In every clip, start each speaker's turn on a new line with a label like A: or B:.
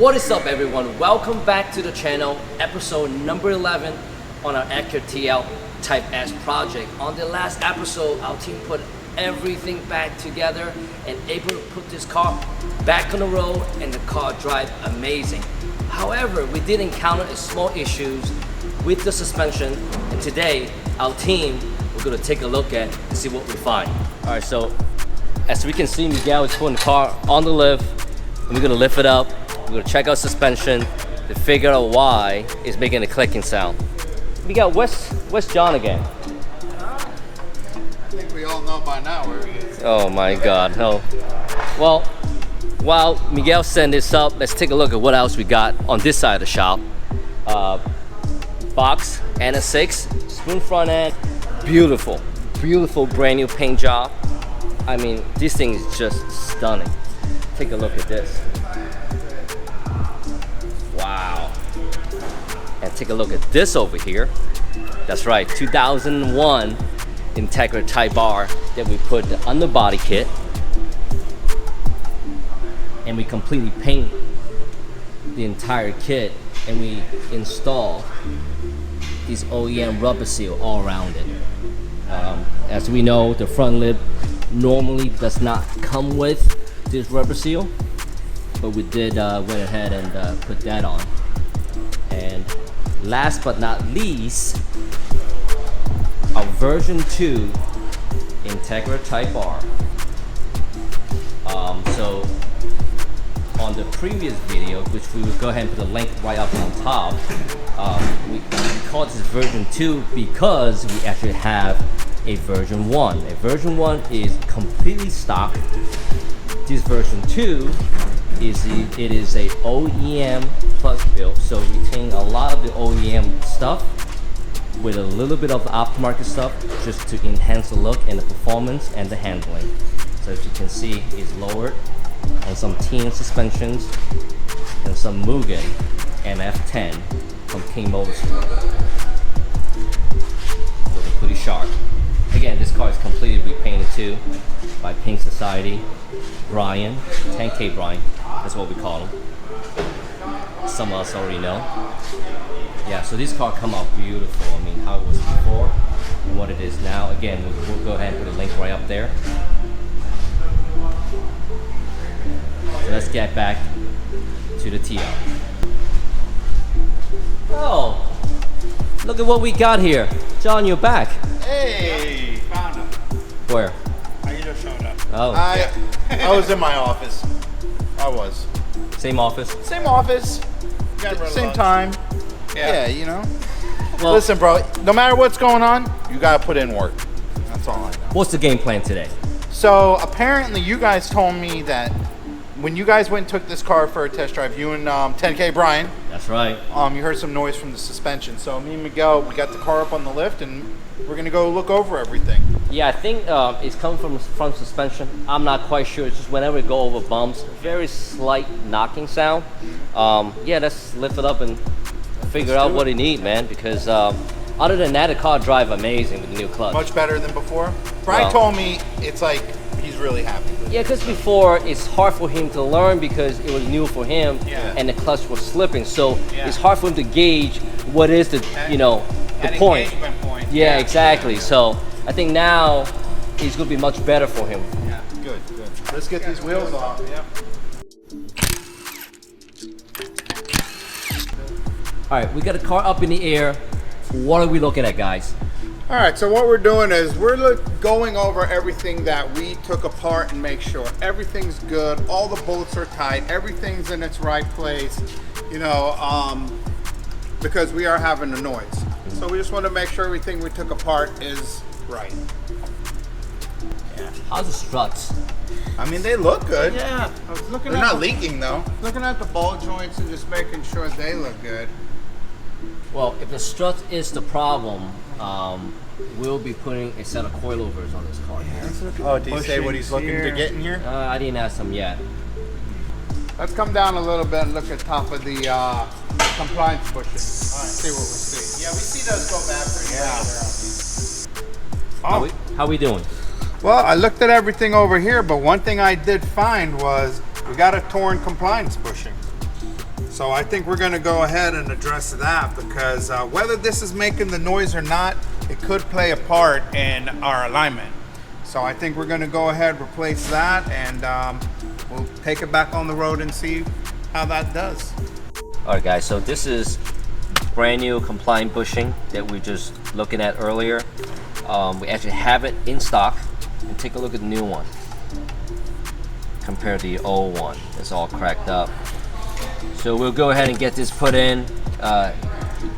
A: What is up, everyone? Welcome back to the channel, episode number 11 on our Acura TL Type S project. On the last episode, our team put everything back together and able to put this car back on the road, and the car drives amazing. However, we did encounter a small issues with the suspension, and today our team, we're going to take a look at and see what we find. All right, so as we can see, Miguel is putting the car on the lift, and we're going to lift it up. We're going to check out suspension to figure out why it's making a clicking sound. Miguel, where's John again?
B: I think we all know by now where he is.
A: Oh my God, no. Well, while Miguel sent this up, let's take a look at what else we got on this side of the shop. Box and a 6, spoon front end, beautiful brand new paint job. I mean, this thing is just stunning. Take a look at this. Wow. And take a look at this over here. That's right, 2001 Acura Type R that we put the underbody kit, and we completely paint the entire kit, and we install these OEM rubber seal all around it. As we know, the front lip normally does not come with this rubber seal, but we did went ahead and put that on. And last but not least, our version 2 Acura Type R. So on the previous video, which we will go ahead and put the link right up on top, we call this version 2 because we actually have a version 1. A version 1 is completely stock. This version 2 is a OEM plus build, so we retain a lot of the OEM stuff with a little bit of the aftermarket stuff just to enhance the look and the performance and the handling. So as you can see, it's lowered on some TN suspensions and some Mugen MF10 from King Motorsport. Looking pretty sharp. Again, this car is completely repainted too by Pink Society. Brian, 10K Brian, that's what we call him. Some of us already know. Yeah, so this car come out beautiful. I mean, how it was before and what it is now. Again, we'll go ahead and put a link right up there. So let's get back to the TL. Oh, look at what we got here. John, you're back.
B: Hey, found him.
A: Where?
B: I just showed up.
A: Oh.
B: I was in my office. I was.
A: Same office?
B: Same office. Same time. Yeah, you know. Well, listen, bro, no matter what's going on, you gotta put in work. That's all I know.
A: What's the game plan today?
B: So apparently you guys told me that when you guys went and took this car for a test drive, you and 10K Brian.
A: That's right.
B: You heard some noise from the suspension. So me and Miguel, we got the car up on the lift and we're gonna go look over everything.
A: Yeah, I think it's coming from front suspension. I'm not quite sure. It's just whenever we go over bumps, very slight knocking sound. Yeah, let's lift it up and figure out what it needs, man. Because other than that, the car drives amazing with the new clutch.
B: Much better than before. Brian told me it's like he's really happy with it.
A: Yeah, because before it's hard for him to learn because it was new for him, and the clutch was slipping. So it's hard for him to gauge what is the the point.
B: Point.
A: Yeah, exactly. So I think now it's going to be much better for him.
B: Yeah, good. Let's get these wheels off. Yep.
A: All right, we got a car up in the air. What are we looking at, guys?
C: All right, so what we're doing is we're going over everything that we took apart and make sure everything's good, all the bolts are tight, everything's in its right place, you know, because we are having a noise. So we just want to make sure everything we took apart is right.
A: Yeah. How's the struts?
C: I mean, they look good.
B: Yeah, I was looking
C: They're
B: at
C: not leaking though. Looking at the ball joints and just making sure they look good.
A: Well, if the strut is the problem, we'll be putting a set of coilovers on this car.
B: Oh, did he say what he's looking to get in here?
A: I didn't ask him yet.
C: Let's come down a little bit and look at top of the compliance bushing. All right, see what we see.
B: Yeah, we see those go back pretty
C: Yeah.
A: How we doing?
C: Well, I looked at everything over here, but one thing I did find was we got a torn compliance bushing. So I think we're going to go ahead and address that, because whether this is making the noise or not, it could play a part in our alignment. So I think we're going to go ahead, replace that, and we'll take it back on the road and see how that does.
A: All right, guys, so this is brand new compliant bushing that we were just looking at earlier. We actually have it in stock, and take a look at the new one compared to the old one. It's all cracked up. So we'll go ahead and get this put in,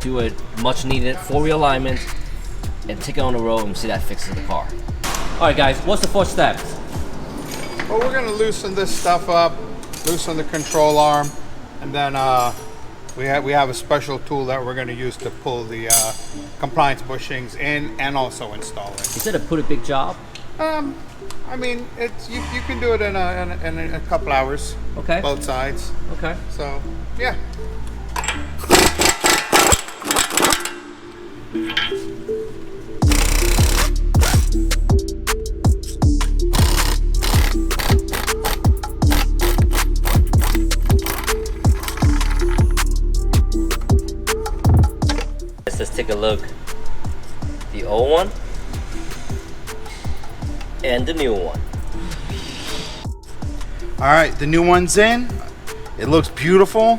A: do a much needed 4-wheel alignment, and take it on the road and see that fixes the car. All right, guys, what's the first step?
C: Well, we're going to loosen this stuff up, loosen the control arm, and then we have a special tool that we're going to use to pull the compliance bushings in and also install it.
A: Is it a pretty big job?
C: I mean, it's you can do it in a couple hours.
A: Okay.
C: Both sides.
A: Okay.
C: So, yeah.
A: Let's take a look. The old one and the new one.
B: All right, the new one's in. It looks beautiful.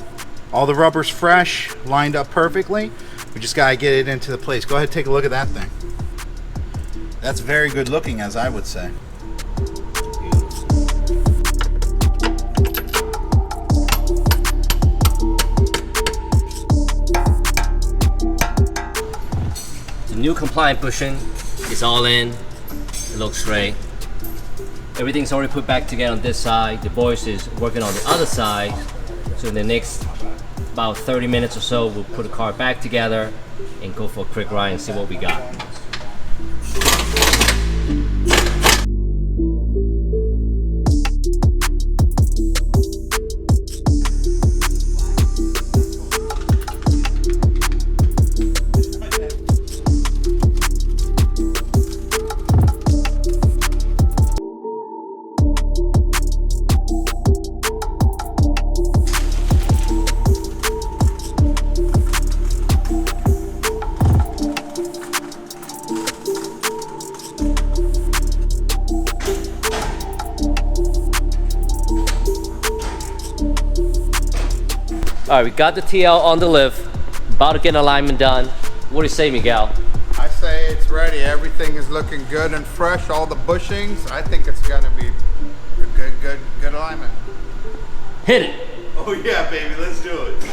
B: All the rubber's fresh, lined up perfectly. We just gotta get it into the place. Go ahead and take a look at that thing. That's very good looking, as I would say.
A: The new compliant bushing is all in. It looks great. Everything's already put back together on this side. The boys is working on the other side. So in the next about 30 minutes or so, we'll put the car back together and go for a quick ride and see what we got. All right, we got the TL on the lift, about to get an alignment done. What do you say, Miguel?
C: I say it's ready. Everything is looking good and fresh. All the bushings. I think it's gonna be a good alignment.
A: Hit it.
B: Oh yeah, baby, let's do it.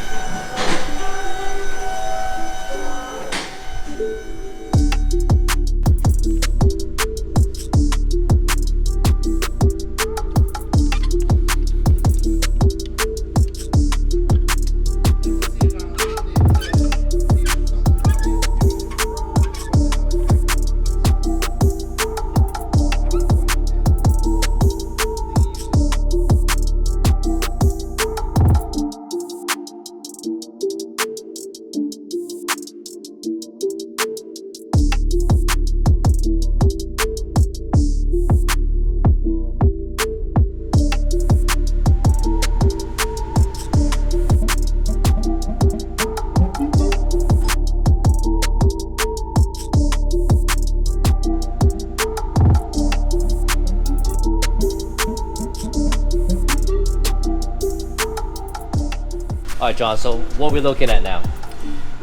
A: All right, John, so what are we looking at now?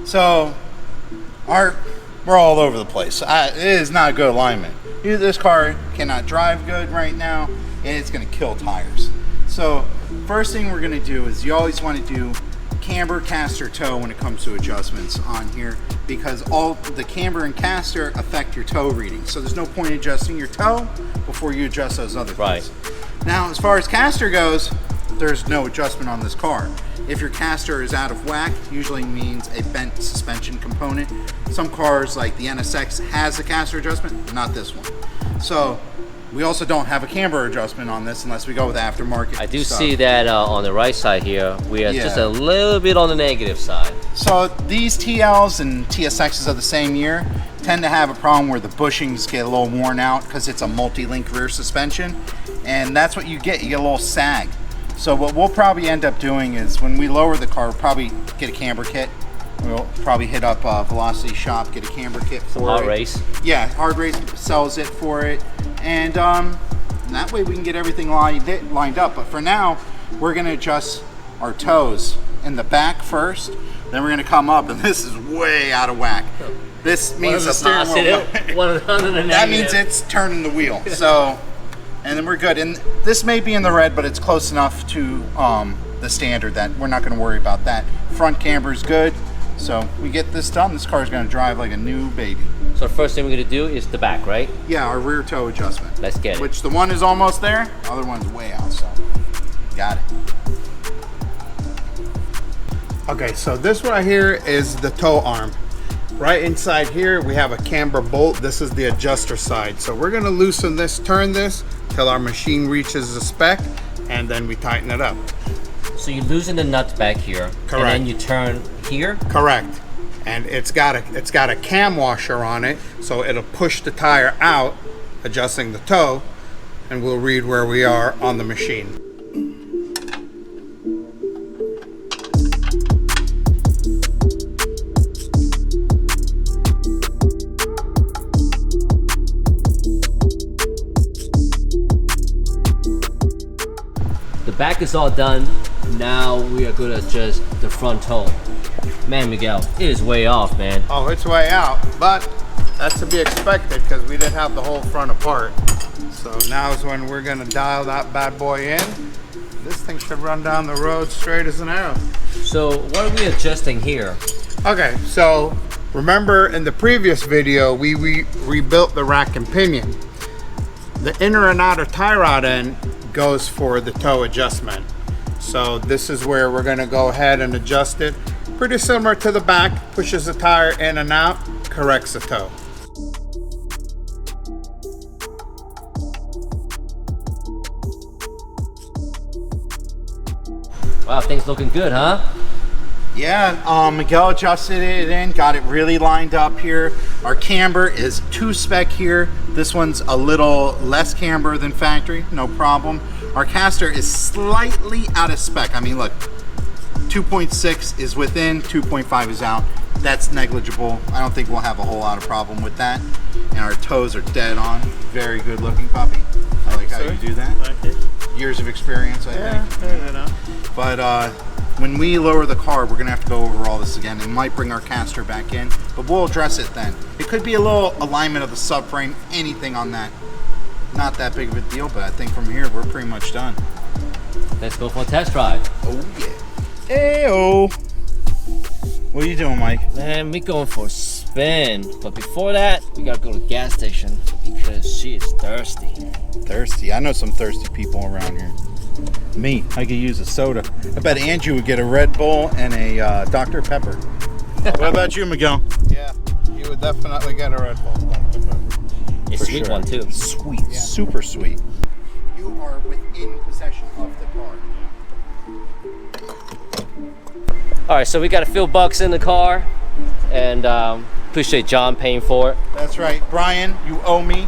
B: So, we're all over the place. It is not a good alignment. This car cannot drive good right now, and it's going to kill tires. So, first thing we're going to do is you always want to do camber, caster, toe when it comes to adjustments on here, because all the camber and caster affect your toe reading. So there's no point adjusting your toe before you adjust those other things.
A: Right.
B: Now, as far as caster goes, there's no adjustment on this car. If your caster is out of whack, usually means a bent suspension component. Some cars like the NSX has a caster adjustment, not this one. So we also don't have a camber adjustment on this unless we go with aftermarket.
A: I do
B: stuff.
A: see that on the right side here, we are just a little bit on the negative side.
B: So these TLs and TSXs of the same year tend to have a problem where the bushings get a little worn out because it's a multi-link rear suspension, and that's what you get. You get a little sag. So what we'll probably end up doing is when we lower the car, we'll probably get a camber kit. We'll probably hit up Velocity Shop, get a camber kit for
A: Hard Race.
B: Yeah, Hard Race sells it for it, and that way we can get everything lined up. But for now, we're gonna adjust our toes in the back first. Then we're gonna come up, and this is way out of whack. This means the steering wheel. That means it's turning the wheel. So, and then we're good. And this may be in the red, but it's close enough to the standard that we're not gonna worry about that. Front camber is good. So we get this done, this car is going to drive like a new baby.
A: So the first thing we're going to do is the back, right?
B: Yeah, our rear toe adjustment.
A: Let's get it.
B: Which the one is almost there, the other one's way out, so got it.
C: Okay, so this right here is the toe arm. Right inside here, we have a camber bolt. This is the adjuster side. So we're gonna loosen this, turn this, till our machine reaches the spec, and then we tighten it up.
A: So you loosen the nuts back here,
C: Correct.
A: and then you turn here?
C: Correct. And it's got a cam washer on it, so it'll push the tire out, adjusting the toe, and we'll read where we are on the machine.
A: The back is all done. Now we are going to adjust the front toe. Man, Miguel, it is way off, man.
C: Oh, it's way out, but that's to be expected because we didn't have the whole front apart. So now is when we're gonna dial that bad boy in. This thing should run down the road straight as an arrow.
A: So what are we adjusting here?
C: Okay, so remember in the previous video, we rebuilt the rack and pinion. The inner and outer tie rod end goes for the toe adjustment. So this is where we're gonna go ahead and adjust it. Pretty similar to the back, pushes the tire in and out, corrects the toe.
A: Wow, things looking good, huh?
B: Yeah, Miguel adjusted it in, got it really lined up here. Our camber is 2 spec here. This one's a little less camber than factory, no problem. Our caster is slightly out of spec. I mean, look, 2.6 is within, 2.5 is out. That's negligible. I don't think we'll have a whole lot of problem with that. And our toes are dead on. Very good looking puppy. I like how you do that.
C: Thank you.
B: Years of experience, I think.
C: Yeah, you know.
B: But when we lower the car, we're gonna have to go over all this again. It might bring our caster back in, but we'll address it then. It could be a little alignment of the subframe, anything on that. Not that big of a deal, but I think from here, we're pretty much done.
A: Let's go for a test drive.
B: Oh yeah. Hey-oh. What are you doing, Mike?
A: Man, we going for a spin. But before that, we gotta go to the gas station because she is thirsty.
B: Thirsty. I know some thirsty people around here. Me, I could use a soda. I bet Andrew would get a Red Bull and a Dr. Pepper. What about you, Miguel?
C: Yeah, you would definitely get a Red Bull.
A: It's a sweet one too.
B: Sweet, yeah. Super sweet. You are within possession of the car.
A: All right, so we got a few bucks in the car, and appreciate John paying for it.
B: That's right. Brian, you owe me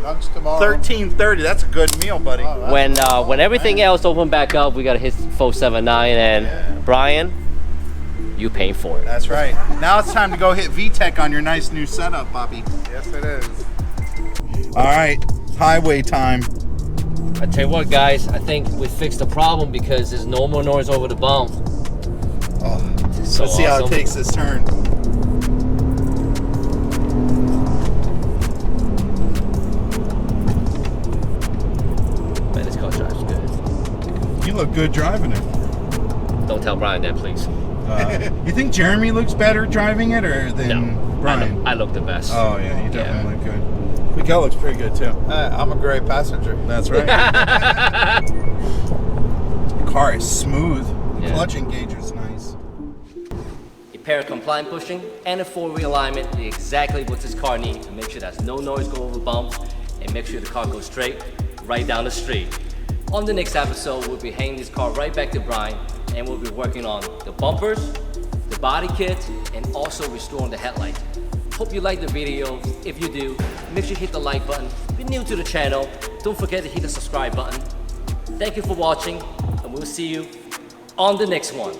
C: Lunch tomorrow.
B: $13.30. That's a good meal, buddy.
C: Oh,
A: When everything else open back up, we got to hit 479, and
B: Yeah.
A: Brian, you paying for it.
B: That's right. Now it's time to go hit VTech on your nice new setup, Bobby.
C: Yes, it is.
B: All right, highway time.
A: I tell you what, guys, I think we fixed the problem because there's no more noise over the bump.
B: Oh,
A: So
B: let's see how it
A: awesome.
B: takes this turn.
A: Man, this car drives good.
B: You look good driving it.
A: Don't tell Brian that, please.
B: You think Jeremy looks better driving it or than Brian?
A: I look the best.
B: Oh yeah, you definitely look good. Miguel looks pretty good too.
C: I'm a great passenger.
B: That's right. The car is smooth. The
A: Yeah.
B: clutch engager's nice.
A: A pair of compliant bushing and a 4-wheel alignment is exactly what this car needs to make sure there's no noise go over bumps and make sure the car goes straight right down the street. On the next episode, we'll be handing this car right back to Brian and we'll be working on the bumpers, the body kit, and also restoring the headlight. Hope you like the video. If you do, make sure you hit the like button. If you're new to the channel, don't forget to hit the subscribe button. Thank you for watching, and and we'll see you on the next one.